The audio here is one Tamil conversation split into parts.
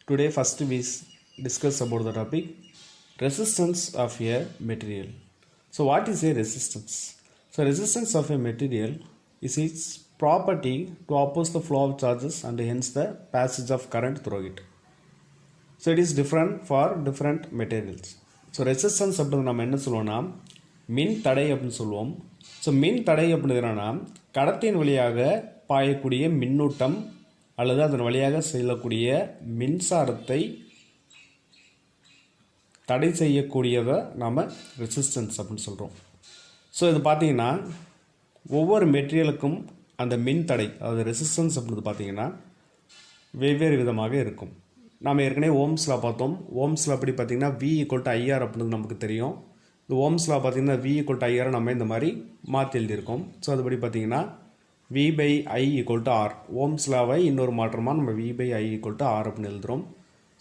Today first we discuss about the topic resistance of a material. So what is a resistance? So resistance of a material is its property to oppose the flow of charges and hence the passage of current through it. So it is different for different materials. So resistance அப்படிங்கிறது நம்ம என்ன சொல்லுவோம்னா மின் தடை அப்படின்னு சொல்லுவோம். ஸோ மின் தடை அப்படிங்கிறனா கடத்தின் வழியாக பாயக்கூடிய மின்னூட்டம் அல்லது அதன் வழியாக செல்லக்கூடிய மின்சாரத்தை தடை செய்யக்கூடியதை நாம் ரெசிஸ்டன்ஸ் அப்படின்னு சொல்கிறோம். ஸோ இது பார்த்திங்கன்னா ஒவ்வொரு மெட்டீரியலுக்கும் அந்த மின் தடை அதாவது ரெசிஸ்டன்ஸ் அப்படின்றது பார்த்திங்கன்னா வெவ்வேறு விதமாக இருக்கும். நாம் ஏற்கனவே ஓம்ஸில் பார்த்தோம். ஓம்ஸில் அப்படி பார்த்திங்கன்னா V = IR அப்படின்றது நமக்கு தெரியும். இந்த ஓம்ஸில் பார்த்திங்கன்னா V = IR நம்ம இந்த மாதிரி மாற்றி எழுதியிருக்கோம். ஸோ அதுபடி பார்த்திங்கன்னா V/I = R. ஓம்ஸ் லாவை இன்னொரு மாற்றமாக நம்ம V/I = R அப்படின்னு எழுதுகிறோம்.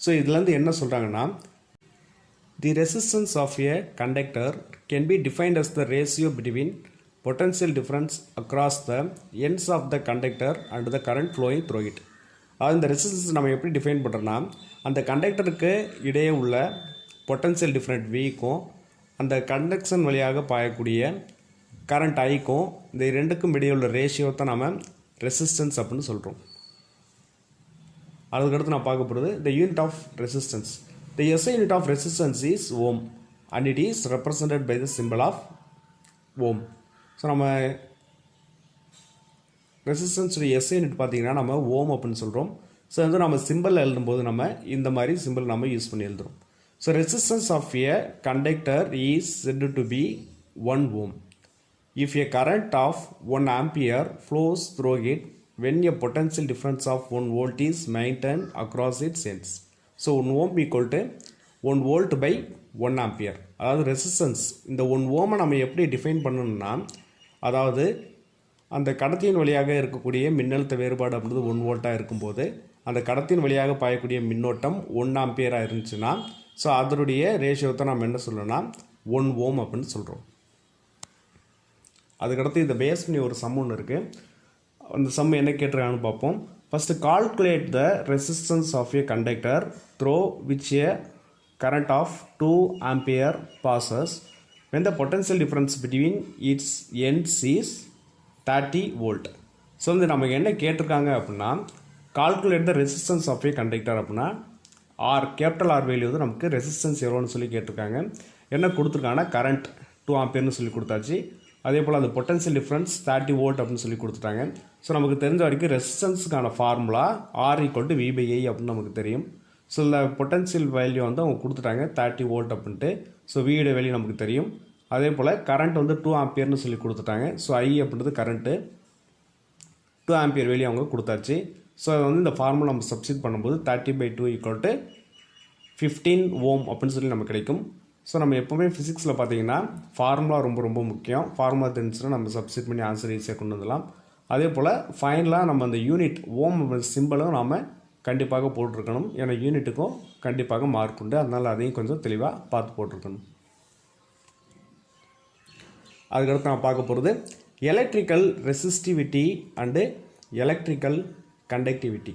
ஸோ இதுலேருந்து என்ன சொல்கிறாங்கன்னா the resistance of a conductor can be defined as the ratio between potential difference across the ends of the conductor and the current flowing through it. அதாவது இந்த ரெசிஸ்டன்ஸ் நம்ம எப்படி டிஃபைன் பண்ணுறோன்னா அந்த கண்டக்டருக்கு இடையே உள்ள பொட்டன்ஷியல் டிஃப்ரெண்ட் Vக்கும் அந்த கண்டக்ஷன் வழியாக பாயக்கூடிய கரண்ட் ஐக்கும் இந்த ரெண்டுக்கும் இடையே உள்ள ரேஷியோ தான் நம்ம ரெசிஸ்டன்ஸ் அப்படின்னு சொல்கிறோம். அதுக்கடுத்து நான் பார்க்க போகிறது the unit of resistance. The SI unit of resistance is ohm and it is represented by the symbol of ohm. So நம்ம ரெசிஸ்டன்ஸுடைய SI யூனிட் பார்த்திங்கன்னா நம்ம ஓம் அப்படின்னு சொல்கிறோம். ஸோ வந்து நம்ம சிம்பிள் எழுதும்போது நம்ம இந்த மாதிரி சிம்பிள் நம்ம யூஸ் பண்ணி எழுதுகிறோம். So resistance of a conductor is said to be 1 ohm. If a current of 1 ampere flows through it when a potential difference of 1 volt is maintained across its ends. So 1 ohm equal to 1 volt by 1 ampere. அதாவது ரெசிஸ்டன்ஸ் இந்த 1 ohm நம்ம எப்படி டிஃபைன் பண்ணணும்னா அதாவது அந்த கடத்தியின் வழியாக இருக்கக்கூடிய மின்னழுத்த வேறுபாடு அப்படின்றது 1 வோல்ட்டாக இருக்கும்போது அந்த கடத்தின் வழியாக பாயக்கூடிய மின்னோட்டம் 1 ஆம்பியராக இருந்துச்சுன்னா ஸோ அதனுடைய ரேஷியோத்தை நம்ம என்ன சொல்லணும்னா 1 ohm அப்படின்னு சொல்கிறோம். அதுக்கடுத்து இதை பேஸ் பண்ணி ஒரு சம் ஒன்று இருக்குது. அந்த சம் என்ன கேட்டிருக்காங்கன்னு பார்ப்போம். First calculate the resistance of a conductor through which a current of 2 ampere passes when the potential difference between its ends is 30 volt. So வந்து நமக்கு என்ன கேட்டிருக்காங்க அப்படின்னா calculate the resistance of a conductor அப்படின்னா கேபிட்டல் ஆர் வேல்யூ வந்து நமக்கு ரெசிஸ்டன்ஸ் எவ்வளோன்னு சொல்லி கேட்டிருக்காங்க. என்ன கொடுத்துருக்காங்கன்னா கரண்ட் 2 ஆம்பியர்னு சொல்லி கொடுத்தாச்சு. அதே போல் அந்த பொட்டன்ஷியல் டிஃப்ரென்ஸ் 30 வோல்ட் அப்படின்னு சொல்லி கொடுத்துட்டாங்க. ஸோ நமக்கு தெரிஞ்ச வரைக்கும் ரெசிஸ்டன்ஸுக்கான ஃபார்முலா R = V/I அப்படின்னு நமக்கு தெரியும். ஸோ இந்த பொட்டன்ஷியல் வேல்யூ வந்து அவங்க கொடுத்துட்டாங்க 30 வோல்ட் அப்படின்ட்டு. ஸோ Vயோட வேல்யூ நமக்கு தெரியும். அதே போல் கரண்ட் வந்து 2 ஆம்பியர்னு சொல்லி கொடுத்துட்டாங்க. ஸோ I அப்படின்றது கரண்ட்டு 2 ஆம்பியர் வேல்யூ அவங்க கொடுத்தாச்சு. ஸோ அது வந்து இந்த ஃபார்முலா நம்ம சப்ஸ்டிட் பண்ணும்போது 30/2 = 15 ohm அப்படின்னு சொல்லி நமக்கு கிடைக்கும். ஸோ நம்ம எப்போவுமே ஃபிசிக்ஸில் பார்த்தீங்கன்னா ஃபார்முலா ரொம்ப முக்கியம். ஃபார்முலா தெரிஞ்சுன்னா நம்ம சப்ஸ்டிட் பண்ணி ஆன்சர் ஈஸியாக கொண்டு வந்துடலாம். அதே போல் ஃபைனலாக நம்ம அந்த யூனிட் ஓம் சிம்பிளும் நாம் கண்டிப்பாக போட்டிருக்கணும். ஏன்னா யூனிட்டுக்கும் கண்டிப்பாக மார்க் உண்டு. அதனால் அதையும் கொஞ்சம் தெளிவாக பார்த்து போட்டிருக்கணும். அதுக்கடுத்து நான் பார்க்க போகிறது electrical resistivity and electrical conductivity.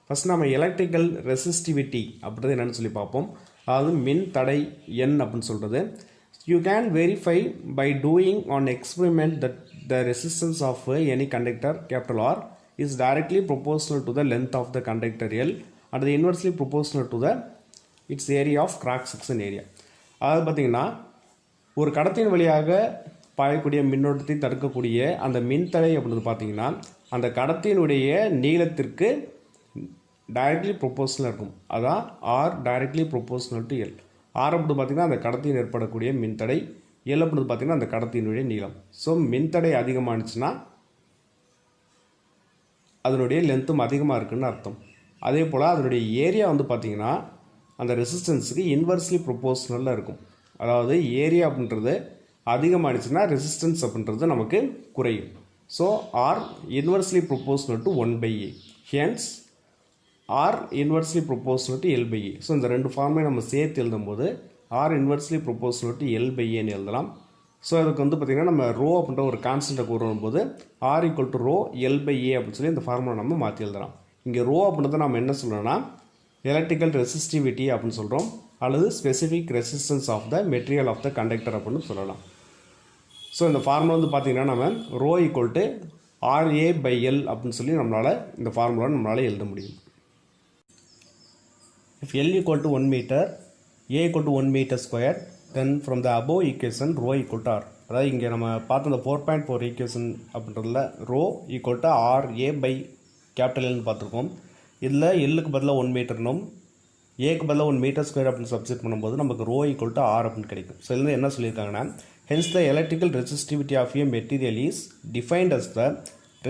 First நம்ம எலக்ட்ரிக்கல் ரெசிஸ்டிவிட்டி அப்படின்றது என்னென்னு சொல்லி பார்ப்போம். அதாவது மின் தடை எண் அப்படின்னு சொல்கிறது. You can verify by doing an experiment that the resistance of any conductor capital R is directly proportional to the length of the conductor L and inversely proportional to the its area of cross section area. அதாவது பார்த்திங்கன்னா ஒரு கடத்தின் வழியாக பாயக்கூடிய மின்னோட்டத்தை தடுக்கக்கூடிய அந்த மின்தடை அப்படின்றது பார்த்திங்கன்னா அந்த கடத்தினுடைய நீளத்திற்கு டைரக்ட்லி ப்ரொபோஷனல் இருக்கும். அதான் R directly proportional to L. R அப்படி பார்த்திங்கன்னா அந்த கடத்தியில் ஏற்படக்கூடிய மின்தடை, L அப்படி பார்த்திங்கன்னா அந்த கடத்தினுடைய நீளம். ஸோ மின்தடை அதிகமானுச்சுன்னா அதனுடைய லென்த்தும் அதிகமாக இருக்குதுன்னு அர்த்தம். அதே போல் அதனுடைய ஏரியா வந்து பார்த்திங்கன்னா அந்த ரெசிஸ்டன்ஸுக்கு இன்வெர்ஸ்லி ப்ரொபோஷனலில் இருக்கும். அதாவது ஏரியா அப்படின்றது அதிகமானுச்சுன்னா ரெசிஸ்டன்ஸ் அப்படின்றது நமக்கு குறையும். So R inversely proportional to 1/A. Hence R inversely proportional to L/A. So இந்த ரெண்டு ஃபார்மே நம்ம சேர்த்து எழுதும்போது R இன்வெர்ஸ்லி ப்ரொபோஷனல் டு L/Aன்னு எழுதலாம். ஸோ அதுக்கு வந்து பார்த்திங்கன்னா நம்ம ரோ அப்படின்ற ஒரு கான்ஸ்டண்ட்டை கூறு வரும்போது R = ρ L/A அப்படின்னு சொல்லி இந்த ஃபார்முலா நம்ம மாற்றி எழுதலாம். இங்கே ரோ அப்படின்றத நம்ம என்ன சொல்லணும்னா எலக்ட்ரிக்கல் ரெசிஸ்டிவிட்டி அப்படின்னு சொல்கிறோம், அல்லது specific resistance of the material of the conductor அப்படின்னு சொல்லலாம். ஸோ இந்த ஃபார்முலா வந்து பார்த்திங்கன்னா நம்ம ரோ ஈக்குவல் டு RA/L அப்படின்னு சொல்லி இந்த ஃபார்முலா நம்மளால் எழுத முடியும். If L equal to 1 meter, A equal to 1 meter square, then from the above equation rho equal to R. அதாவது இங்கே நம்ம பார்த்த அந்த 4.4 ஈக்குவேஷன் அப்படின்றதுல ரோ ஈக்குவல் டு RA/L பார்த்துருக்கோம். இதில் எல்லுக்கு பதிலாக 1 மீட்டர்னும் ஏக்கு பதிலாக 1 மீட்டர் ஸ்கொயர் அப்படின்னு சப்ஸ்டிட் பண்ணும்போது நமக்கு ரோ ஈக்குவல் டு R அப்படின்னு கிடைக்கும். ஸோ இதில் என்ன சொல்லியிருக்காங்கன்னா, hence the electrical resistivity of a material is defined as the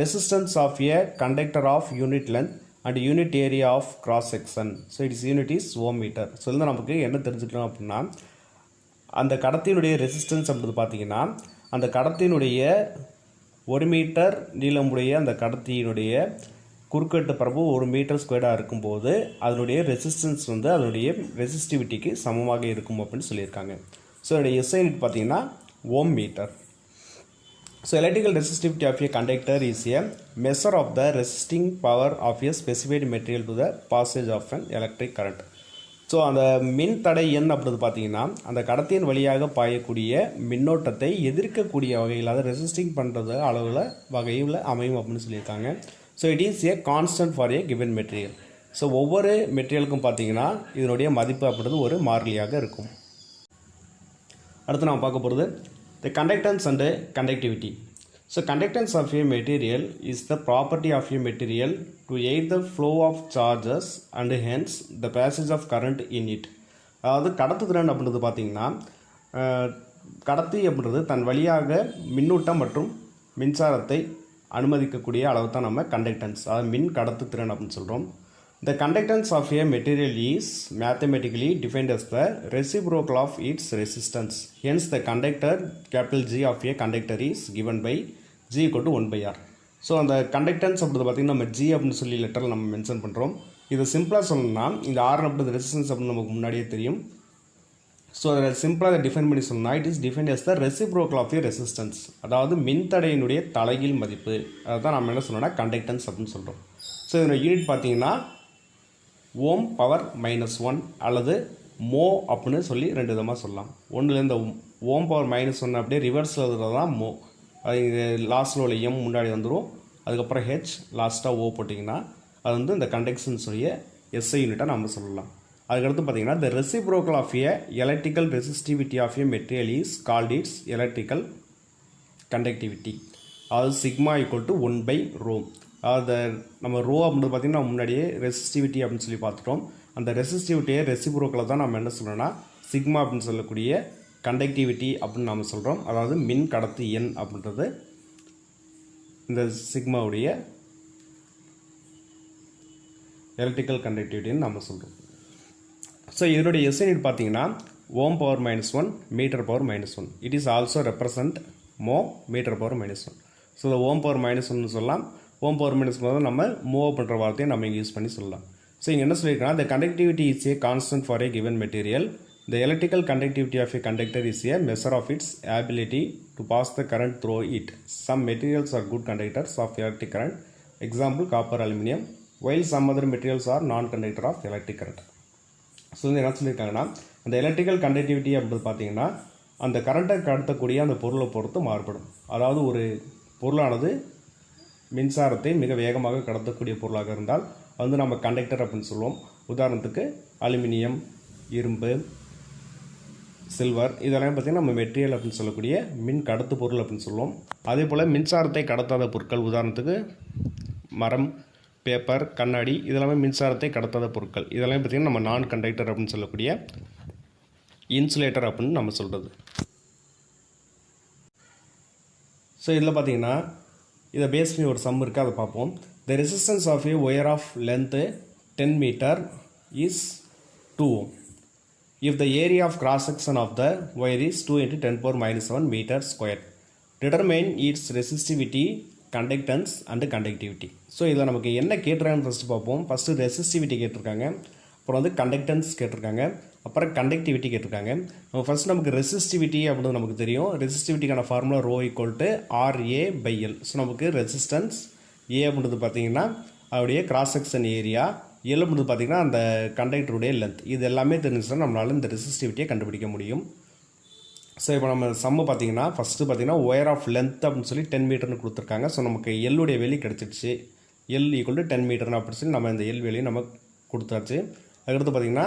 resistance of a conductor of unit length and unit area of cross section. So its unit is ohm meter. So இதில் நமக்கு என்ன தெரிஞ்சுக்கணும் அப்படின்னா, அந்த கடத்தினுடைய ரெசிஸ்டன்ஸ் அப்படின்றது பார்த்தீங்கன்னா, அந்த கடத்தினுடைய 1 மீட்டர் நீளமுடைய அந்த கடத்தியினுடைய குறுக்கட்டு பரப்பு 1 மீட்டர் ஸ்கொயராக இருக்கும்போது அதனுடைய ரெசிஸ்டன்ஸ் வந்து அதனுடைய ரெசிஸ்டிவிட்டிக்கு சமமாக இருக்கும் அப்படின்னு சொல்லியிருக்காங்க. ஸோ இதோடைய எஸ்ஐ யூனிட் பார்த்தீங்கன்னா ஓம் metre. So electrical resistivity of a conductor is a measure of the resisting power of a specified material to the passage of an electric current. So அந்த மின் தடை எண் அப்படின்றது பார்த்தீங்கன்னா அந்த கடத்தியின் வழியாக பாயக்கூடிய மின்னோட்டத்தை எதிர்க்கக்கூடிய வகையில், அதை ரெசிஸ்டிங் பண்ணுறது அளவில் வகையில் அமையும் அப்படின்னு சொல்லியிருக்காங்க. So it is a constant for A given material. So ஒவ்வொரு மெட்டீரியலுக்கும் பார்த்தீங்கன்னா இதனுடைய மதிப்பு அப்படின்றது ஒரு மாறிலியாக இருக்கும். அடுத்து நாம் பார்க்க போகிறது the conductance and conductivity. So conductance of a material is the property of a material to aid the flow of charges and hence the passage of current in it. அதாவது கடத்துத்திறன் அப்படின்றது பார்த்தீங்கன்னா கடத்தி அப்படின்றது தன் வழியாக மின்னூட்டம் மற்றும் மின்சாரத்தை அனுமதிக்கக்கூடிய அளவு தான் நம்ம கண்டக்டன்ஸ், அதாவது மின் கடத்துத்திறன் அப்படின்னு சொல்கிறோம். The conductance of a material is mathematically defined as the reciprocal of its resistance. Hence, the conductor G of a conductor is given by G equal to 1/R. So அந்த கண்டக்டன்ஸ் அப்படின்றது பார்த்திங்கன்னா நம்ம G அப்படின்னு சொல்லி லெட்டரில் நம்ம மென்ஷன் பண்ணுறோம். இதை சிம்பிளாக சொல்லணும்னா இந்த R அப்படின்றது ரெசிஸ்டன்ஸ் அப்படின்னு நமக்கு முன்னாடியே தெரியும். ஸோ அதை சிம்பிளாக அதை டிஃபைன் பண்ணி சொன்னால் it is defined as the reciprocal of a resistance. அதாவது மின்தடையினுடைய தலைகீழ் மதிப்பு, அதை தான் நம்ம என்ன சொல்லணும்னா கண்டக்டன்ஸ் அப்படின்னு சொல்கிறோம். ஸோ இதோட யூனிட் பார்த்தீங்கன்னா ஓம் பவர் -1 அல்லது மோ அப்படின்னு சொல்லி ரெண்டு விதமாக சொல்லலாம். ஒன்றுலேருந்து ஓம் பவர் -1 அப்படியே ரிவர்ஸில் இருக்கிறது தான் மோ. அது லாஸ்ட்டில் உள்ள எம் முன்னாடி வந்துடும், அதுக்கப்புறம் ஹெச் லாஸ்ட்டாக ஓ போட்டிங்கன்னா அது வந்து இந்த கண்டக்ஷன்ஸுடைய எஸ்ஐ யூனிட்டாக நம்ம சொல்லலாம். அதுக்கடுத்து பார்த்தீங்கன்னா the reciprocal of a electrical resistivity of a material is called its electrical conductivity. அதாவது சிக்மா ஈக்குவல் டு 1/ρ. அதாவது நம்ம ரோ அப்படின்றது பார்த்திங்கன்னா முன்னாடியே ரெசிஸ்டிவிட்டி அப்படின்னு சொல்லி பார்த்துட்டோம். அந்த ரெசிஸ்டிவிட்டியை ரெசிப்ரோக்கலை தான் நம்ம என்ன சொல்கிறோன்னா சிக்மா அப்படின்னு சொல்லக்கூடிய கண்டக்டிவிட்டி அப்படின்னு நம்ம சொல்கிறோம். அதாவது மின் கடத்து எண் அப்படின்றது இந்த சிக்மாவுடைய எலக்ட்ரிக்கல் கண்டக்டிவிட்டின்னு நம்ம சொல்கிறோம். ஸோ இதனுடைய எஸ்ஐ யூனிட் பார்த்தீங்கன்னா ohm power -1 metre power -1. It is also represent mho metre power -1. So இந்த ஓம் பவர் -1 சொல்லலாம். ஓம் பவர் -1 நம்ம மூவ் பண்ணுற வார்த்தையை நம்ம இங்கே யூஸ் பண்ணி சொல்லலாம். ஸோ இங்கே என்ன சொல்லியிருக்கோன்னா the conductivity is a constant for a given material. The electrical conductivity of a conductor is a measure of its ability to pass the current through it. Some materials are good conductors of electric current. Example copper, aluminum. While some other materials are non-conductor of electric current. So வந்து என்ன சொல்லியிருக்காங்கன்னா அந்த எலக்ட்ரிக்கல் கண்டக்டிவிட்டி அப்படின்றது பார்த்தீங்கன்னா அந்த கரண்ட்டை கடத்தக்கூடிய அந்த பொருளை பொறுத்து மாறுபடும். அதாவது ஒரு பொருளானது மின்சாரத்தை மிக வேகமாக கடத்தக்கூடிய பொருளாக இருந்தால் அது வந்து நம்ம கண்டக்டர் அப்படின்னு சொல்லுவோம். உதாரணத்துக்கு அலுமினியம், இரும்பு, சில்வர் இதெல்லாம் பார்த்திங்கன்னா நம்ம மெட்டீரியல் அப்படின்னு சொல்லக்கூடிய மின் கடத்து பொருள் அப்படின்னு சொல்லுவோம். அதே போல் மின்சாரத்தை கடத்தாத பொருட்கள், உதாரணத்துக்கு மரம், பேப்பர், கண்ணாடி இதெல்லாமே மின்சாரத்தை கடத்தாத பொருட்கள். இதெல்லாம் பார்த்திங்கன்னா நம்ம நான் கண்டக்டர் அப்படின்னு சொல்லக்கூடிய இன்சுலேட்டர் அப்படின்னு நம்ம சொல்கிறது. ஸோ இதில் பார்த்திங்கன்னா இதை பேஸ் பண்ணி ஒரு சம் இருக்குது, அதை பார்ப்போம். The resistance of a wire of length 10 metre is 2 ohm. If the area of cross section of the wire is 2 × 10⁻⁻⁷ meter square, determine its resistivity, conductance and conductivity. So இதில் நமக்கு என்ன கேட்டிருக்காங்கன்னு ஃபஸ்ட்டு பார்ப்போம். ஃபஸ்ட்டு ரெசிஸ்டிவிட்டி கேட்டிருக்காங்க, அப்புறம் வந்து கண்டக்டன்ஸ் கேட்டிருக்காங்க, அப்புறம் கண்டக்டிவிட்டி கேட்டிருக்காங்க. நம்ம ஃபஸ்ட் நமக்கு ரெசிஸ்டிவிட்டி அப்படின்னு நமக்கு தெரியும். ரெசிஸ்டிவிட்டிக்கான formula rho equal to RA/L. So நமக்கு ரெசிஸ்டன்ஸ் ஏ அப்படின்றது பார்த்தீங்கன்னா அதோடைய கிராஸ் செக்ஷன் ஏரியா, எல் அப்படின்றது பார்த்திங்கன்னா அந்த கண்டக்டருடைய லென்த். இது எல்லாமே தெரிஞ்சுச்சுன்னா நம்மளால் இந்த ரெசிஸ்டிவிட்டியை கண்டுபிடிக்க முடியும். ஸோ இப்போ நம்ம சம்மு பார்த்திங்கன்னா ஃபஸ்ட்டு பார்த்திங்கன்னா ஒயர் ஆஃப் லென்த் அப்படின்னு சொல்லி 10 மீட்டர்னு கொடுத்துருக்காங்க. ஸோ நமக்கு எல்லுடைய வேலி கிடச்சிடுச்சு. எல் ஈக்குவல் டு 10 மீட்டர்னு அப்படின்னு சொல்லி நம்ம இந்த எல் வேலையை நம்ம கொடுத்தாச்சு. அதுக்கடுத்து பார்த்திங்கன்னா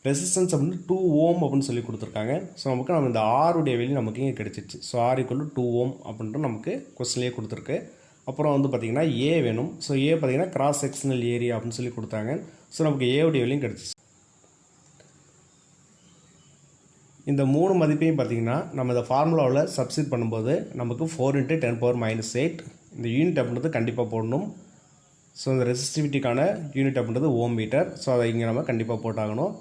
ரெசிஸ்டன்ஸ் அப்படின்னு 2 ஓம் அப்படின்னு சொல்லி கொடுத்துருக்காங்க. ஸோ நமக்கு நம்ம இந்த ஆருடைய வேலி நமக்கு இங்கே கிடச்சிச்சு. ஸோ ஆர் ஈக்குவல் டு 2 ஓம் அப்படின்ட்டு நமக்கு கொஸ்டின்லேயே கொடுத்துருக்கு. அப்புறம் வந்து பார்த்திங்கன்னா ஏ வேணும். ஸோ ஏ பார்த்திங்கன்னா கிராஸ் செக்ஷனல் ஏரியா அப்படின்னு சொல்லி கொடுத்தாங்க. ஸோ நமக்கு ஏவுடைய வேலையும் கிடச்சிச்சு. இந்த 3 மதிப்பையும் பார்த்திங்கன்னா நம்ம இந்த ஃபார்முலாவில் சப்ஸ்டிட் பண்ணும்போது நமக்கு 4 × 10⁻⁸ இந்த யூனிட் அப்படின்றது கண்டிப்பாக போடணும். ஸோ இந்த ரெசிஸ்டிவிட்டிக்கான யூனிட் அப்படின்றது ஓம் மீட்டர். ஸோ அதை இங்கே நம்ம கண்டிப்பாக போட்டாகணும்.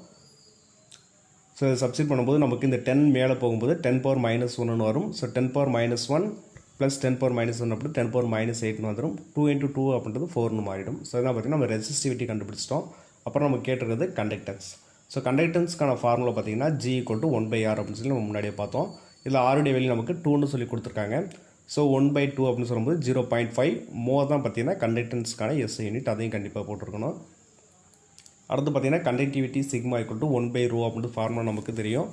ஸோ இதை சப்ஸ்டிட் பண்ணும்போது நமக்கு இந்த 10 மேலே போகும்போது 10⁻⁻1 வரும். ஸோ 10⁻⁻1 ப்ளஸ் 10⁻⁻1 அப்படி 10⁻⁸ வந்துடும். 2 × 2 அப்படின்றது 4ன்னு மாறிடும். ஸோ இதான் பார்த்திங்கன்னா நம்ம ரெசிஸ்டிவிட்டி கண்டுபிடிச்சிட்டோம். அப்புறம் நம்ம கேட்டிருக்கிறது கண்டக்டன்ஸ். ஸோ கண்டக்டன்ஸ்க்கான ஃபார்முலா பார்த்திங்கன்னா G = 1/R அப்படின்னு சொல்லி நம்ம முன்னாடியே பார்த்தோம். இதில் ஆருடைய வேல்யூ நமக்கு 2ன்னு சொல்லி கொடுத்துருக்காங்க. ஸோ 1/2 அப்படின்னு சொல்லும்போது 0.5 மோர் தான் பார்த்திங்கன்னா கண்டக்டன்ஸ்க்கான எஸ்ஐ யூனிட். அதையும் கண்டிப்பாக போட்டிருக்கணும். அடுத்து பார்த்திங்கன்னா கண்டக்டிவிட்டி சிக்மா = 1/ρ அப்படின்ட்டு ஃபார்முலா நமக்கு தெரியும்.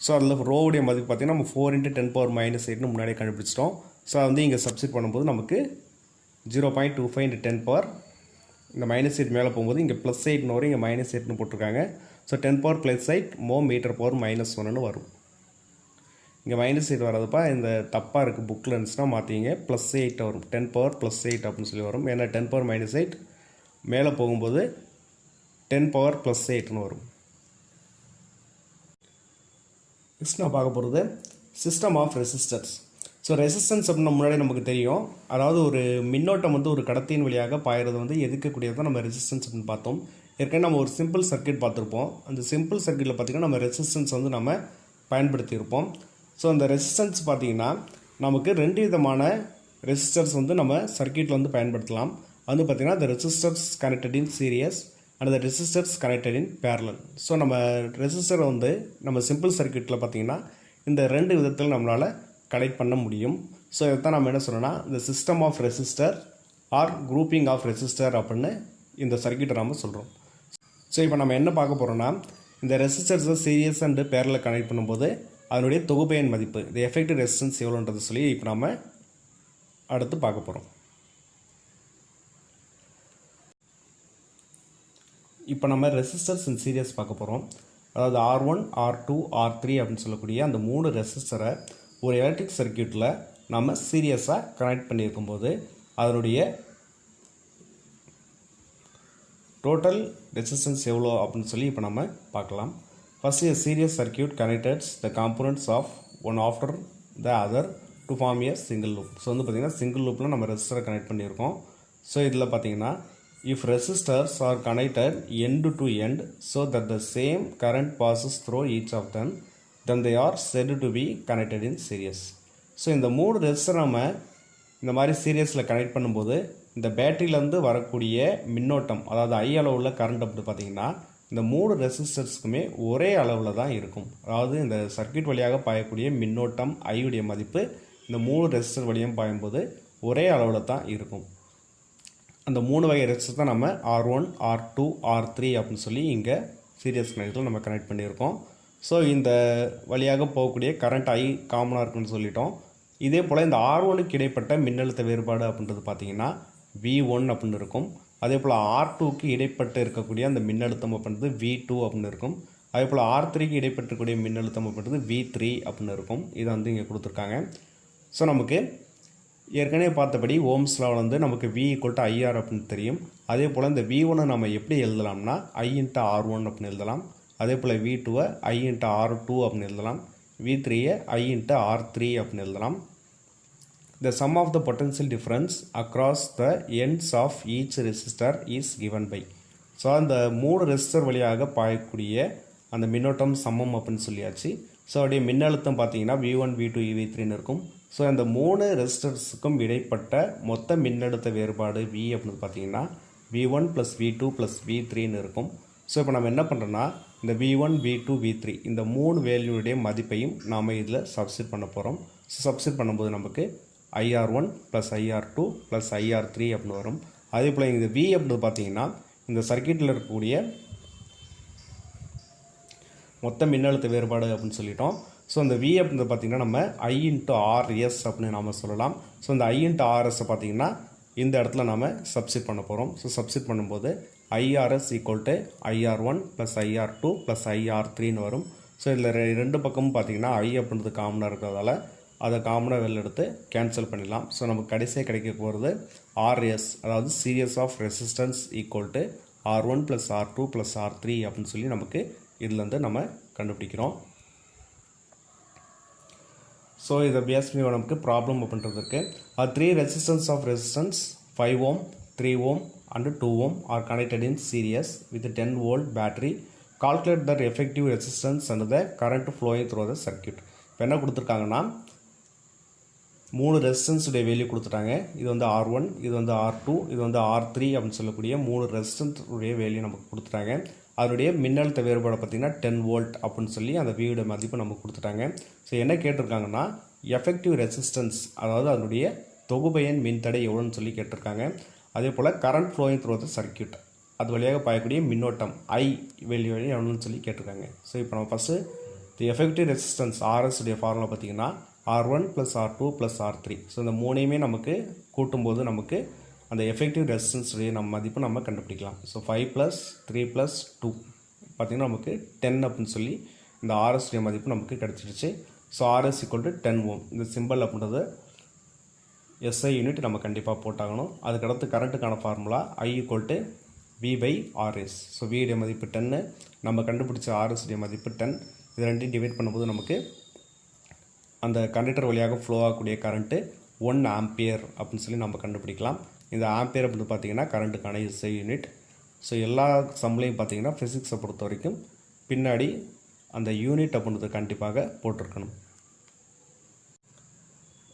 ஸோ அதில் ரோவுடைய மதிப்பு பார்த்திங்கன்னா நம்ம 4 × 10⁻⁸ முன்னாடியே கண்டுபிடிச்சிட்டோம். ஸோ அதை வந்து இங்கே சப்ஸ்டிட் பண்ணும்போது நமக்கு 0.25 × 10 இந்த -8 மேலே போகும்போது இங்கே +8 வரும். இங்கே -8 போட்டிருக்காங்க. ஸோ 10⁻+8 மோ மீட்டர்/-1ன்னு வரும். இங்கே -8 வர்றதுப்பா இந்த தப்பாக இருக்குது புக்கில் இருந்துச்சுன்னா மாற்றிங்க. +8 வரும். 10⁻+8 அப்படின்னு சொல்லி வரும். ஏன்னா 10⁻−8 மேலே போகும்போது 10⁻+8ன்னு வரும். நெக்ஸ்ட் நான் பார்க்க போகிறது system of resistors. So resistance அப்படின்னா முன்னாடி நமக்கு தெரியும். அதாவது ஒரு மின்னோட்டம் வந்து ஒரு கடத்தியின் வழியாக பாயிறது வந்து எதிர்க்கக்கூடியது தான் நம்ம ரெசிஸ்டன்ஸ் அப்படின்னு பார்த்தோம். ஏற்கனவே நம்ம ஒரு சிம்பிள் சர்க்யூட் பார்த்துருப்போம். அந்த சிம்பிள் சர்க்யூட்டில் பார்த்திங்கன்னா நம்ம ரெசிஸ்டன்ஸ் வந்து நம்ம பயன்படுத்தியிருப்போம். ஸோ அந்த ரெசிஸ்டன்ஸ் பார்த்திங்கன்னா நமக்கு 2 விதமான ரெசிஸ்டர்ஸ் வந்து நம்ம சர்க்யூட்டில் வந்து பயன்படுத்தலாம். வந்து பார்த்திங்கன்னா the resistors connected in series and the resistors connected in parallel. So நம்ம ரெசிஸ்டரை வந்து நம்ம சிம்பிள் சர்க்யூட்டில் பார்த்திங்கன்னா இந்த 2 விதத்தில் நம்மளால் கனெக்ட் பண்ண முடியும். ஸோ இதைத்தான் நம்ம என்ன சொல்லணும்னா இந்த system of resistor or grouping of resistor அப்படின்னு இந்த சர்க்யூட்டை நம்ம சொல்கிறோம். ஸோ இப்போ நம்ம என்ன பார்க்க போகிறோம்னா இந்த ரெசிஸ்டர்ஸை சீரியஸ் அண்டு பேரலில் கனெக்ட் பண்ணும்போது அதனுடைய தொகுப்பெயன் மதிப்பு இந்த எஃபெக்டிவ் ரெசிஸ்டன்ஸ் எவ்வளோன்றது சொல்லி இப்போ நம்ம அடுத்து பார்க்க போகிறோம். இப்போ நம்ம ரெசிஸ்டர்ஸ் இன் சீரியஸ் பார்க்க போகிறோம். அதாவது R1, R2, R3 அப்படின்னு சொல்லக்கூடிய அந்த 3 ரெசிஸ்டரை ஒரு எலக்ட்ரிக் சர்க்யூட்டில் நம்ம சீரியஸாக கனெக்ட் பண்ணியிருக்கும் போது அதனுடைய டோட்டல் ரெசிஸ்டன்ஸ் எவ்வளோ அப்படின்னு சொல்லி இப்போ நம்ம பார்க்கலாம். First, a series circuit connects the components of one after the other to form a single loop. So வந்து பார்த்திங்கன்னா சிங்கிள் லூப்பில் நம்ம ரெசிஸ்டரை கனெக்ட் பண்ணியிருக்கோம். ஸோ இதில் பார்த்திங்கன்னா if resistors are connected end to end so that the same current passes through each of them, then they are said to be connected in series. So இந்த 3 ரெசிஸ்டர் நம்ம இந்த மாதிரி சீரியஸில் கனெக்ட் பண்ணும்போது இந்த பேட்டரியிலேருந்து வரக்கூடிய மின்னோட்டம் அதாவது ஐ அளவுள்ள கரண்ட் அப்படி பார்த்திங்கன்னா இந்த 3 ரெசிஸ்டர்ஸுக்குமே ஒரே அளவில் தான் இருக்கும். அதாவது இந்த சர்க்யூட் வழியாக பாயக்கூடிய மின்னோட்டம் ஐயுடைய மதிப்பு இந்த 3 ரெசிஸ்டர் வழியாக பாயும்போது ஒரே அளவில் தான் இருக்கும். அந்த 3 வகை ரெசிஸ்டர் தான் நம்ம R1, R2, R3 அப்படின்னு சொல்லி இங்கே சீரியஸ் கனெக்டில் நம்ம கனெக்ட் பண்ணியிருக்கோம். ஸோ இந்த வழியாக போகக்கூடிய கரண்ட் ஐ காமனாக இருக்குன்னு சொல்லிட்டோம். இதே போல் இந்த R1க்கு இடைப்பட்ட மின்னழுத்த வேறுபாடு அப்படின்றது பார்த்திங்கன்னா V1 அப்படின்னு இருக்கும். அதே போல் R2க்கு இடைப்பட்டு இருக்கக்கூடிய அந்த மின்னழுத்தம் அப்படின்றது V2 அப்படின்னு இருக்கும். அதே போல் R3க்கு இடைப்பட்டிருக்கக்கூடிய மின்னழுத்தம் அப்படின்றது V3 அப்படின்னு இருக்கும். இதை வந்து இங்கே கொடுத்துருக்காங்க. ஸோ நமக்கு ஏற்கனவே பார்த்தபடி ஓம்ஸ் லாவில் வந்து நமக்கு V = IR அப்படின்னு தெரியும். அதே போல் இந்த V1 நம்ம எப்படி எழுதலாம்னா I × R1 அப்படின்னு எழுதலாம். அதே போல் V2 I × R2 அப்படின்னு எழுதலாம். V3 I × R3 அப்படின்னு எழுதலாம். The sum of the potential difference across the ends of each resistor is given by. So அந்த 3 ரெசிஸ்டர் வழியாக பாயக்கூடிய அந்த மின்னோட்டம் சமம் அப்படின்னு சொல்லியாச்சு. ஸோ அப்படியே மின்னழுத்தம் பார்த்தீங்கன்னா V1, V2, V3ன்னு இருக்கும். ஸோ அந்த 3 ரெசிஸ்டர்ஸுக்கும் இடைப்பட்ட மொத்த மின்னழுத்த வேறுபாடு V அப்படின்னு பார்த்தீங்கன்னா V1 + V2 + V3ன்னு இருக்கும். ஸோ இப்போ நம்ம என்ன பண்ணுறோன்னா இந்த V1, V2, V3 இந்த 3 வேல்யூடைய மதிப்பையும் நாம் இதில் சப்ஸ்டிட் பண்ண போகிறோம். ஸோ சப்ஸ்டிட் பண்ணும்போது நமக்கு IR1 + IR2 + IR3 அப்படின்னு வரும். அதே போல் இந்த V அப்படின்னு பார்த்தீங்கன்னா இந்த சர்க்கியூட்டில் இருக்கக்கூடிய மொத்த மின்னழுத்த வேறுபாடு அப்படின்னு சொல்லிட்டோம். ஸோ இந்த V அப்படின்றது பார்த்திங்கன்னா நம்ம I/RS அப்படின்னு நாம் சொல்லலாம். ஸோ இந்த I/RS பார்த்திங்கன்னா இந்த இடத்துல நாம் சப்ஸ்டிட் பண்ண போகிறோம். ஸோ சப்ஸ்டிட் பண்ணும்போது IRS = IR1 + IR2 + IR3ன்னு வரும். ஸோ இதில் ரெண்டு பக்கமும் பார்த்திங்கன்னா I அப்படின்றது காமனாக இருக்கிறதால அதை காமனாக வெளில எடுத்து கேன்சல் பண்ணிடலாம். ஸோ நமக்கு கடைசியாக கிடைக்க போகிறது RS, அதாவது serious of resistance = R1 + R2 + R3 அப்படின்னு சொல்லி நமக்கு இதுலேருந்து நம்ம கண்டுபிடிக்கிறோம். ஸோ இதை பேஸ் பண்ணி நமக்கு ப்ராப்ளம் அப்படின்றதுக்கு 3 resistance of resistance 5 ohm, 3 ohm and 2 ohm are connected in series with a 10 volt battery. Calculate the effective resistance and the current flowing through the circuit. இப்போ என்ன கொடுத்துருக்காங்கன்னா 3 ரெசிஸ்டன்ஸ் உடைய வேல்யூ கொடுத்துட்டாங்க. இது வந்து R1, இது வந்து R2, இது வந்து R3 அப்படின்னு சொல்லக்கூடிய 3 ரெசிஸ்டன்ஸ் உடைய வேல்யூ நமக்கு கொடுத்துட்டாங்க. அதனுடைய மின்னழுத்த வேறுபாடு பார்த்திங்கன்னா 10 volt அப்படின்னு சொல்லி அந்த வியோட மதிப்பு நமக்கு கொடுத்துட்டாங்க. ஸோ என்ன கேட்டிருக்காங்கன்னா எஃபெக்டிவ் ரெசிஸ்டன்ஸ், அதாவது அதனுடைய தொகுபயன் மின்தடை எவ்வளோன்னு சொல்லி கேட்டிருக்காங்க. அதே போல் current flowing through the circuit, அது வழியாக பாயக்கூடிய மின்னோட்டம் I வேல்யூ எவ்வளோன்னு சொல்லி கேட்டிருக்காங்க. ஸோ இப்போ நம்ம ஃபஸ்ட்டு தி எஃபெக்டிவ் ரெசிஸ்டன்ஸ் RS உடைய ஃபார்முலா பார்த்திங்கன்னா R1 + R2 + R3. ஸோ இந்த மூணையுமே நமக்கு கூட்டும்போது நமக்கு அந்த எஃபெக்டிவ் ரெசிஸ்டன்ஸ் உடைய நம்ம மதிப்பு நம்ம கண்டுபிடிக்கலாம். ஸோ 5 + 3 + 2 பார்த்திங்கன்னா நமக்கு 10 அப்படின்னு சொல்லி இந்த RS உடைய மதிப்பு நமக்கு கிடச்சிடுச்சு. So RS = 10 ohm. இந்த சிம்பிள் அப்படின்றது SI யூனிட் நம்ம கண்டிப்பாக போட்டாகணும். அதுக்கடுத்து கரண்ட்டுக்கான formula I = V/RS. So V உடைய மதிப்பு 10, நம்ம கண்டுபிடிச்ச RS உடைய மதிப்பு 10. இது ரெண்டையும் டிவைட் பண்ணும்போது நமக்கு அந்த கண்டக்டர் வழியாக ஃப்ளோ ஆகக்கூடிய கரண்ட்டு 1 ஆம்பியர் அப்படின்னு சொல்லி நம்ம கண்டுபிடிக்கலாம். இந்த ஆம்பியர் அப்படின்னு பார்த்தீங்கன்னா கரண்ட்டுக்கான SI யூனிட். ஸோ எல்லா சம்லையும் பார்த்தீங்கன்னா ஃபிசிக்ஸை பொறுத்த வரைக்கும் பின்னாடி அந்த யூனிட் அப்படின்றது கண்டிப்பாக போட்டிருக்கணும்.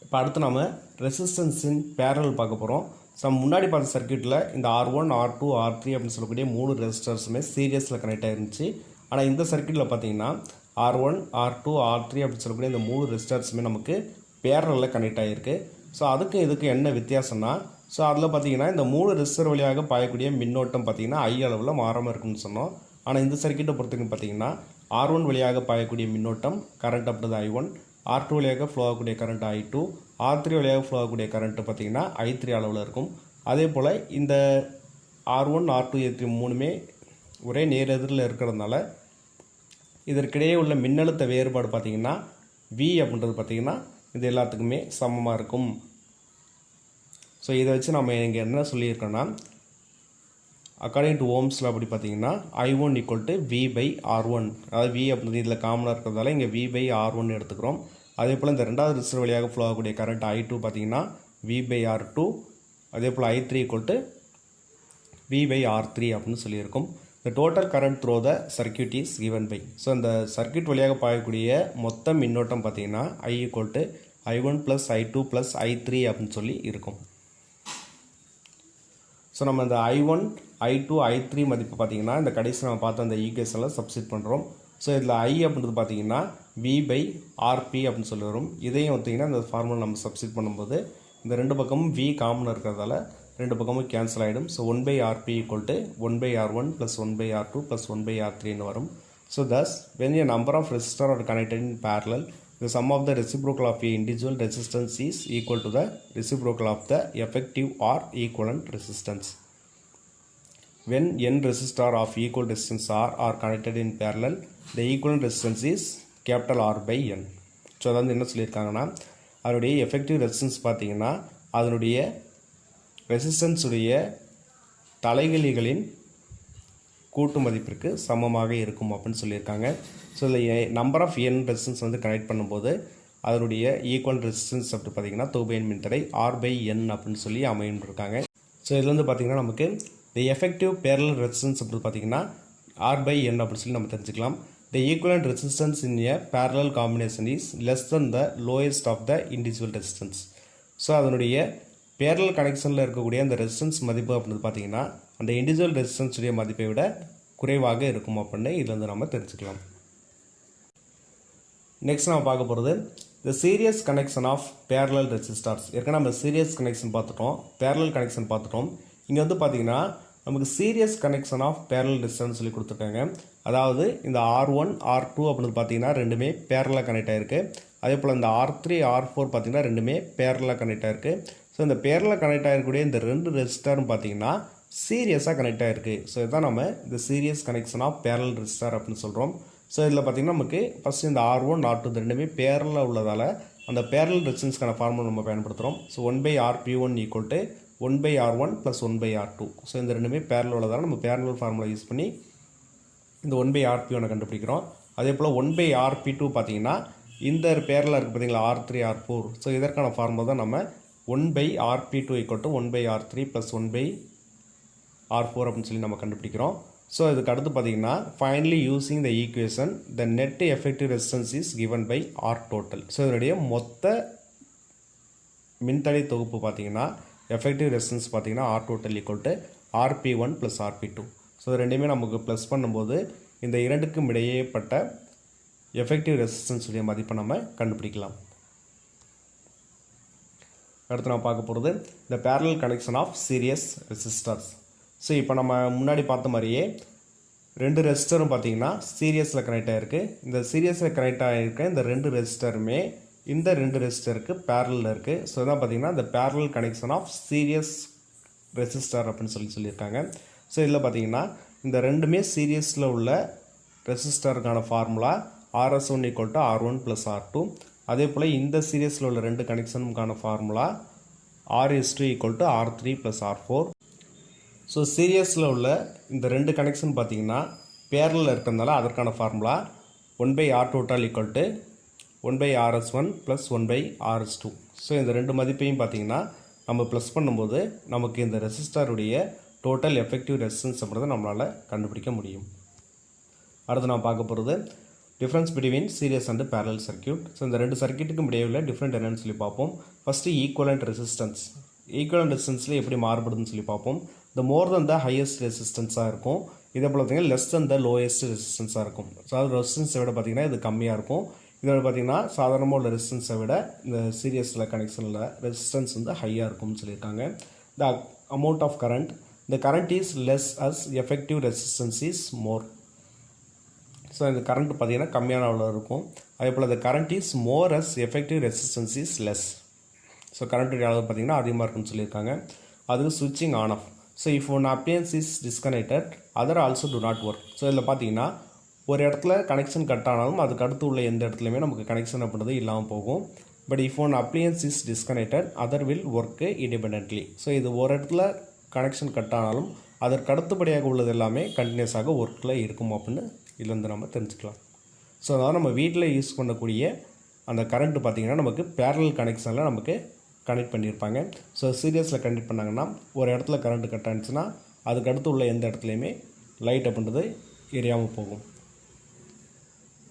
இப்போ அடுத்து நம்ம ரெசிஸ்டன்ஸின் பேரல் பார்க்க போகிறோம். ஸோ முன்னாடி பார்த்த சர்க்கியூட்டில் இந்த R1, R2, R3 அப்படின்னு சொல்லக்கூடிய 3 ரெசிஸ்டர்ஸுமே சீரியஸில் கனெக்ட் ஆகிருந்துச்சு. ஆனால் இந்த சர்க்கியூட்டில் பார்த்தீங்கன்னா R1, R2, R3 அப்படின்னு சொல்லக்கூடிய இந்த 3 ரெசிஸ்டர்ஸுமே நமக்கு பேரலில் கனெக்ட் ஆகிருக்கு. ஸோ அதுக்கு இதுக்கு என்ன வித்தியாசம்னா, ஸோ அதில் பார்த்தீங்கன்னா இந்த 3 ரெசிஸ்டர் வழியாக பாயக்கூடிய மின்னோட்டம் பார்த்தீங்கன்னா I அளவில் மாறாமல் இருக்குன்னு சொன்னோம். ஆனால் இந்த சர்க்கியூட்டை பொறுத்தவரைக்கும் பார்த்தீங்கன்னா R1 வழியாக பாயக்கூடிய மின்னோட்டம் கரண்ட் அப்படிது I1, R2 வழியாக ஃப்ளோ ஆகக்கூடிய கரண்ட் I2, R3 வழியாக ஃப்ளோ ஆகக்கூடிய கரண்ட்டு பார்த்தீங்கன்னா I3 அளவில் இருக்கும். அதே போல் இந்த R1, R2, R3 மூணுமே ஒரே நேரெதிரில் இருக்கிறதுனால இதற்கிடையே உள்ள மின்னழுத்த வேறுபாடு பார்த்திங்கன்னா V அப்படின்றது பார்த்திங்கன்னா இது எல்லாத்துக்குமே சமமாக இருக்கும். ஸோ இதை வச்சு நம்ம இங்கே என்ன சொல்லியிருக்கோன்னா, அக்கார்டிங் டு ஓம்ஸில் அப்படி பார்த்தீங்கன்னா I1 = V/R1, அதாவது V அப்படின்றது இதில் காமனாக இருக்கிறதால இங்கே V/R1 எடுத்துக்கிறோம். அதே போல் இந்த ரெண்டாவது ரெசிஸ்டர் வழியாக ஃப்ளோ ஆகக்கூடிய கரண்ட் I2 பார்த்தீங்கன்னா V/R2, அதே போல் I3 = V/R3 அப்படின்னு சொல்லியிருக்கும். The total current through the circuit is given by. So இந்த சர்க்கியூட் வழியாக பாயக்கூடிய மொத்த மின்னோட்டம் பார்த்தீங்கன்னா I = I1 + I2 + I3 அப்படின்னு சொல்லி இருக்கும். ஸோ நம்ம இந்த I1, I2, I3 மதிப்பு பார்த்தீங்கன்னா இந்த கடைசி நம்ம பார்த்த அந்த ஈக்குவேஷனில் சப்ஸ்டிட் பண்ணுறோம். ஸோ இதில் I அப்படின்றது பார்த்தீங்கன்னா V/RP அப்படின்னு சொல்லி வரும். இதையும் பார்த்தீங்கன்னா இந்த ஃபார்முலா நம்ம சப்ஸ்டிட் பண்ணும்போது இந்த ரெண்டு பக்கமும் V காமனாக இருக்கிறதால ரெண்டு பக்கமும் கேன்சல் ஆகிடும். ஸோ 1/RP = 1/R1 + 1/R2 + 1/R3ன்னு வரும். So thus when a number of resistors are connected in parallel, the sum of the reciprocal of a individual resistance is equal to the reciprocal of the effective or equivalent resistance. When n resistors of equal resistance R are connected in parallel, the equivalent resistance is R/n. So அதாவது என்ன சொல்லியிருக்காங்கன்னா, அதனுடைய எஃபெக்டிவ் ரெசிஸ்டன்ஸ் பார்த்தீங்கன்னா அதனுடைய ரெசிஸ்டன்ஸுடைய தலைகளிகளின் கூட்டு மதிப்பிற்கு சமமாக இருக்கும் அப்படின்னு சொல்லியிருக்காங்க. ஸோ இதில் நம்பர் ஆஃப் n ரெசிஸ்டன்ஸ் வந்து கனெக்ட் பண்ணும்போது அதனுடைய ஈக்குவல் ரெசிஸ்டன்ஸ் அப்படி பார்த்தீங்கன்னா தொகுபயன் மின்தடை R/n அப்படின்னு சொல்லி அமைந்துருக்காங்க. ஸோ இதில் வந்து பார்த்திங்கன்னா நமக்கு தி எஃபெக்டிவ் பேரலல் ரெசிஸ்டன்ஸ் அப்படி பார்த்திங்கன்னா R/n அப்படின்னு சொல்லி நம்ம தெரிஞ்சுக்கலாம். The equivalent resistance in a parallel combination is less than the lowest of the individual resistance. So அதனுடைய பேரலல் கனெக்ஷனில் இருக்கக்கூடிய அந்த ரெசிஸ்டன்ஸ் மதிப்பு அப்படின்னு பார்த்தீங்கன்னா அந்த இண்டிவிஜுவல் ரெசிஸ்டன்ஸுடைய மதிப்பை விட குறைவாக இருக்கும் அப்படின்னு இதுலேருந்து நம்ம தெரிஞ்சுக்கலாம். நெக்ஸ்ட் நம்ம பார்க்க போகிறது the series connection of parallel resistors. ஏற்கனவே நம்ம சீரியஸ் கனெக்ஷன் பார்த்துட்டோம், பேரலல் கனெக்ஷன் பார்த்துட்டோம். இங்கே வந்து பார்த்தீங்கன்னா நமக்கு சீரியஸ் கனெக்ஷன் ஆஃப் பேரலல் ரெசிஸ்டர்னு சொல்லி கொடுத்துருக்காங்க. அதாவது இந்த R1 R2 அப்படின்னு பார்த்தீங்கன்னா ரெண்டுமே பேரலாக கனெக்ட் ஆகிருக்கு. அதே போல் இந்த R3 R4 பார்த்தீங்கன்னா ரெண்டுமே பேரலாக கனெக்ட் ஆகிருக்கு. ஸோ இந்த பேரலாக கனெக்ட் ஆகிருக்கக்கூடிய இந்த ரெண்டு ரெசிஸ்டர்னு பார்த்தீங்கன்னா சீரியஸாக கனெக்ட் ஆகிருக்கு. ஸோ இதுதான் நம்ம இந்த series connection of parallel resistor அப்படின்னு சொல்கிறோம். ஸோ இதில் பார்த்தீங்கன்னா நமக்கு ஃபஸ்ட்டு இந்த R1 R2 இந்த ரெண்டுமே பேரலாக உள்ளதால் அந்த பேரலல் ரெசிஸ்டன்ஸ்க்கான ஃபார்முலா நம்ம பயன்படுத்துகிறோம். So 1/RP1 = 1/R1 + 1/R2. So இந்த ரெண்டுமே பேரலல் உள்ளதால் நம்ம பேரலல் ஃபார்முலா யூஸ் பண்ணி இந்த 1/RP1 கண்டுபிடிக்கிறோம். அதே போல் 1/RP2 பார்த்தீங்கன்னா இந்த பேரலாக இருக்குது பார்த்தீங்களா R3 R4. ஸோ இதற்கான ஃபார்முலா தான் நம்ம 1/RP2 = 1/R3 + 1/R4 அப்படின்னு சொல்லி நம்ம கண்டுபிடிக்கிறோம். ஸோ இதுக்கு அடுத்து பார்த்தீங்கன்னா finally using the equation the net effective resistance is given by R total. So இதனுடைய மொத்த மின்தடை தொகுப்பு பார்த்தீங்கன்னா எஃபெக்டிவ் ரெசிஸ்டன்ஸ் பார்த்தீங்கன்னா R total = RP1 + RP2. So ரெண்டுமே நமக்கு ப்ளஸ் பண்ணும்போது இந்த இரண்டுக்கும் இடையேப்பட்ட எஃபெக்டிவ் ரெசிஸ்டன்ஸுடைய மதிப்பை நம்ம கண்டுபிடிக்கலாம். அடுத்து நான் பார்க்க போகிறது இந்த parallel connection of series resistors. So இப்போ நம்ம முன்னாடி பார்த்த மாதிரியே ரெண்டு ரெசிஸ்டரும் பார்த்தீங்கன்னா சீரியஸில் கனெக்ட் ஆகிருக்கு. இந்த சீரியஸில் கனெக்ட் ஆகிருக்க இந்த ரெண்டு ரெசிஸ்டருமே இந்த ரெண்டு ரெசிஸ்டருக்கு பேரலில் இருக்குது. ஸோ இதான் பார்த்தீங்கன்னா இந்த parallel connection of series resistor அப்படின்னு சொல்லியிருக்காங்க. ஸோ இதில் பார்த்தீங்கன்னா இந்த ரெண்டுமே சீரியஸில் உள்ள ரெசிஸ்டருக்கான ஃபார்முலா RS1 = R1 + R2. அதே போல் இந்த சீரியஸில் உள்ள ரெண்டு கனெக்ஷனுக்கான formula RS2 = R3 + R4. So சீரியஸில் உள்ள இந்த ரெண்டு கனெக்ஷன் பார்த்தீங்கன்னா பேரலில் இருக்கிறதுனால அதற்கான formula 1/R total = 1/RS1 + 1/RS2. So இந்த ரெண்டு மதிப்பையும் பார்த்தீங்கன்னா நம்ம ப்ளஸ் பண்ணும்போது நமக்கு இந்த ரெசிஸ்டருடைய டோட்டல் எஃபெக்டிவ் ரெசிஸ்டன்ஸ் அப்படின்றத நம்மளால் கண்டுபிடிக்க முடியும். அடுத்து நான் பார்க்க போகிறது difference between series and parallel circuit. So இந்த ரெண்டு சர்க்கியூட்டுக்கும் இடையே உள்ள டிஃப்ரெண்ட் என்னன்னு சொல்லி பார்ப்போம். First equivalent resistance. ஈக்குவலண்ட் ரெசிஸ்டன்ஸில் எப்படி மாறுபடுதுன்னு சொல்லி பார்ப்போம். இந்த மோர் தென் த ஹையஸ்ட் ரெசிஸ்டன்ஸாக இருக்கும். இதே போல் பார்த்தீங்கன்னா லெஸ் தென் த லோயஸ்ட் ரெசிஸ்டன்ஸாக இருக்கும். ஸோ அது ரெசிஸ்டன்ஸை விட பார்த்தீங்கன்னா இது கம்மியாக இருக்கும். இதோட பார்த்தீங்கன்னா சாதாரணமாக உள்ள ரெசிஸ்டன்ஸை விட இந்த சீரியஸில் கனெக்ஷனில் ரெசிஸ்டன்ஸ் வந்து ஹையாக இருக்கும்னு சொல்லியிருக்காங்க. The amount of current, the current is less as effective resistance is more. So இந்த கரண்ட் பார்த்தீங்கன்னா கம்மியான அளவு இருக்கும். அதே போல் the current is more as effective resistance is less. So கரண்ட்டுடைய அளவு பார்த்தீங்கன்னா அதிகமாக இருக்குன்னு சொல்லியிருக்காங்க. அதுக்கு ஸ்விட்சிங் on off. So if one appliance is disconnected other also do not work. So இதில் பார்த்தீங்கன்னா ஒரு இடத்துல கனெக்ஷன் கட் ஆனாலும் அதுக்கு அடுத்து உள்ள எந்த இடத்துலையுமே நமக்கு கனெக்ஷன் அப்படின்றது இல்லாமல் போகும். But if one appliance is disconnected other will work independently. So இது ஒரு இடத்துல கனெக்ஷன் கட் ஆனாலும் அதற்கு அடுத்தபடியாக உள்ளது எல்லாமே கண்டினியூஸாக ஒர்க்கில் இருக்கும் அப்படின்னு இதுலேருந்து நம்ம தெரிஞ்சுக்கலாம். ஸோ அதாவது நம்ம வீட்டில் யூஸ் பண்ணக்கூடிய அந்த கரண்ட்டு பார்த்திங்கன்னா நமக்கு பேரலல் கனெக்ஷனில் நமக்கு கனெக்ட் பண்ணியிருப்பாங்க. ஸோ சீரியஸில் கனெக்ட் பண்ணாங்கன்னா ஒரு இடத்துல கரண்ட்டு கட் ஆனிச்சுன்னா அதுக்கு அடுத்து உள்ள எந்த இடத்துலையுமே லைட் அப்படின்றது எரியாமல் போகும்.